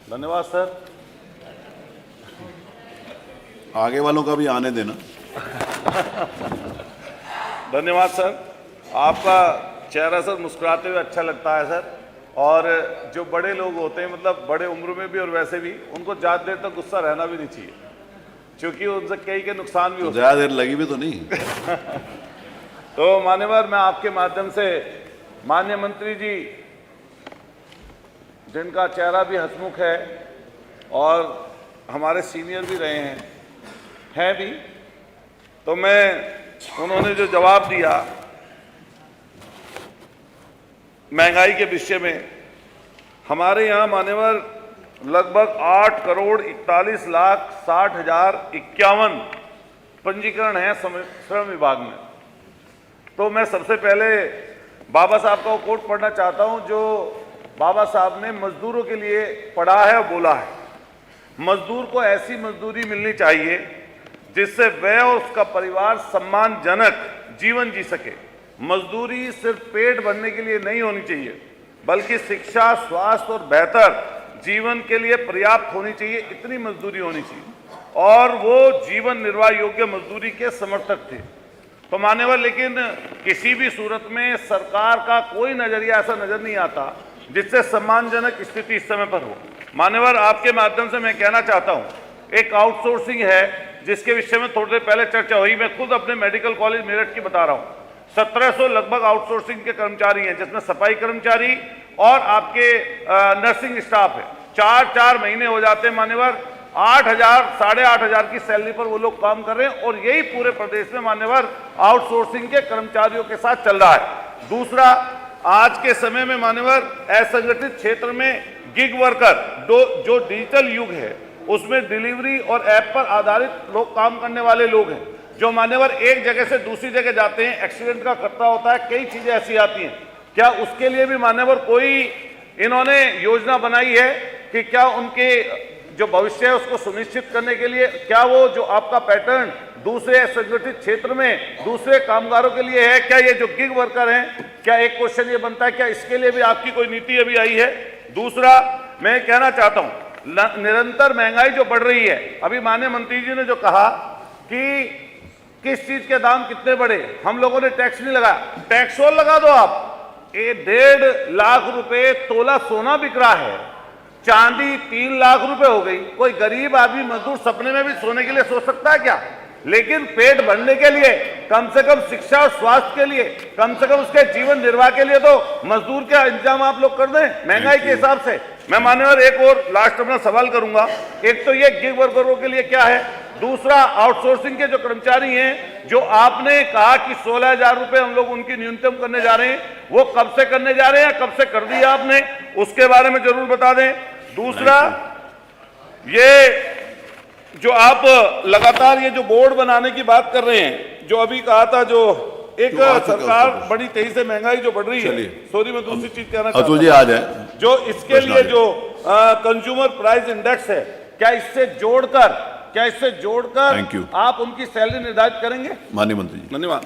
धन्यवाद सर। आगे वालों का भी आने देना। धन्यवाद सर। आपका चेहरा सर मुस्कुराते हुए अच्छा लगता है सर। और जो बड़े लोग होते हैं, मतलब बड़े उम्र में भी और वैसे भी, उनको ज़्यादा देर तक गुस्सा रहना भी नहीं चाहिए, क्योंकि उनसे कई के नुकसान भी होते हैं। ज़्यादा देर लगी भी तो नहीं। तो मान्यवर, मैं आपके माध्यम से माननीय मंत्री जी, जिनका चेहरा भी हंसमुख है और हमारे सीनियर भी रहे हैं भी, तो उन्होंने जो जवाब दिया महंगाई के विषय में, हमारे यहाँ मान्यवर लगभग 8,41,60,51 पंजीकरण है श्रम विभाग में। तो मैं सबसे पहले बाबा साहब का वो कोट पढ़ना चाहता हूं, जो बाबा साहब ने मजदूरों के लिए पढ़ा है और बोला है। मजदूर को ऐसी मजदूरी मिलनी चाहिए जिससे वह और उसका परिवार सम्मानजनक जीवन जी सके। मजदूरी सिर्फ पेट भरने के लिए नहीं होनी चाहिए, बल्कि शिक्षा, स्वास्थ्य और बेहतर जीवन के लिए पर्याप्त होनी चाहिए, इतनी मजदूरी होनी चाहिए। और वो जीवन निर्वाह योग्य मजदूरी के समर्थक थे। तो मान्यवर, लेकिन किसी भी सूरत में सरकार का कोई नजरिया ऐसा नजर नहीं आता जिससे सम्मानजनक स्थिति इस समय पर हो। मान्यवर, आपके माध्यम से मैं कहना चाहता हूं, एक आउटसोर्सिंग है जिसके विषय में थोड़ी देर पहले चर्चा हुई। मैं खुद अपने मेडिकल कॉलेज मेरठ की बता रहा हूं। 1700 लगभग आउटसोर्सिंग के कर्मचारी हैं, जिसमें सफाई कर्मचारी और आपके नर्सिंग स्टाफ है। 4-4 महीने हो जाते हैं मान्यवर, 8,000 साढ़े 8,000 की सैलरी पर वो लोग काम कर रहे हैं। और यही पूरे प्रदेश में मान्यवर आउटसोर्सिंग के कर्मचारियों के साथ चल रहा है। दूसरा, आज के समय में मान्यवर असंगठित क्षेत्र में गिग वर्कर, जो डिजिटल युग है, उसमें डिलीवरी और ऐप पर आधारित लोग काम करने वाले लोग हैं, जो मान्यवर एक जगह से दूसरी जगह जाते हैं। एक्सीडेंट का खतरा होता है, कई चीजें ऐसी आती हैं। क्या उसके लिए भी मान्यवर कोई इन्होंने योजना बनाई है कि क्या उनके जो भविष्य है उसको सुनिश्चित करने के लिए, क्या वो जो आपका पैटर्न दूसरे संगठित क्षेत्र में दूसरे कामगारों के लिए है? क्या ये जो गिग वर्कर हैं, क्या एक क्वेश्चन ये बनता है, क्या इसके लिए भी आपकी कोई नीति अभी आई है? दूसरा, मैं कहना चाहता हूं, निरंतर महंगाई जो बढ़ रही है, अभी माननीय मंत्री जी ने जो कहा कि किस चीज के दाम कितने बढ़े, हम लोगों ने टैक्स नहीं लगाया, टैक्स और लगा दो आप। 1.5 लाख रुपए तोला सोना बिक रहा है, चांदी 3 लाख रुपए हो गई। कोई गरीब आदमी मजदूर सपने में भी सोने के लिए सोच सकता है क्या? लेकिन पेट भरने के लिए, कम से कम शिक्षा और स्वास्थ्य के लिए, कम से कम उसके जीवन निर्वाह के लिए तो मजदूर का इंतजाम आप लोग कर दें महंगाई के हिसाब से। मैं मान्यवर एक और लास्ट अपना सवाल करूंगा। एक तो ये गिग वर्करों के लिए क्या है, दूसरा आउटसोर्सिंग के जो कर्मचारी हैं, जो आपने कहा कि 16,000 रुपए हम लोग उनकी न्यूनतम करने जा रहे हैं, वो कब से करने जा रहे हैं, कब से कर दिया आपने, उसके बारे में जरूर बता दें। दूसरा, ये जो आप लगातार ये जो बोर्ड बनाने की बात कर रहे हैं, जो अभी कहा था, जो एक सरकार बड़ी तेजी से महंगाई जो बढ़ रही है, सॉरी मैं दूसरी चीज कहना चाहता हूं, आ जाए जो इसके लिए जो कंज्यूमर प्राइस इंडेक्स है, क्या इससे जोड़कर आप उनकी सैलरी निर्धारित करेंगे? माननीय मंत्री जी। धन्यवाद।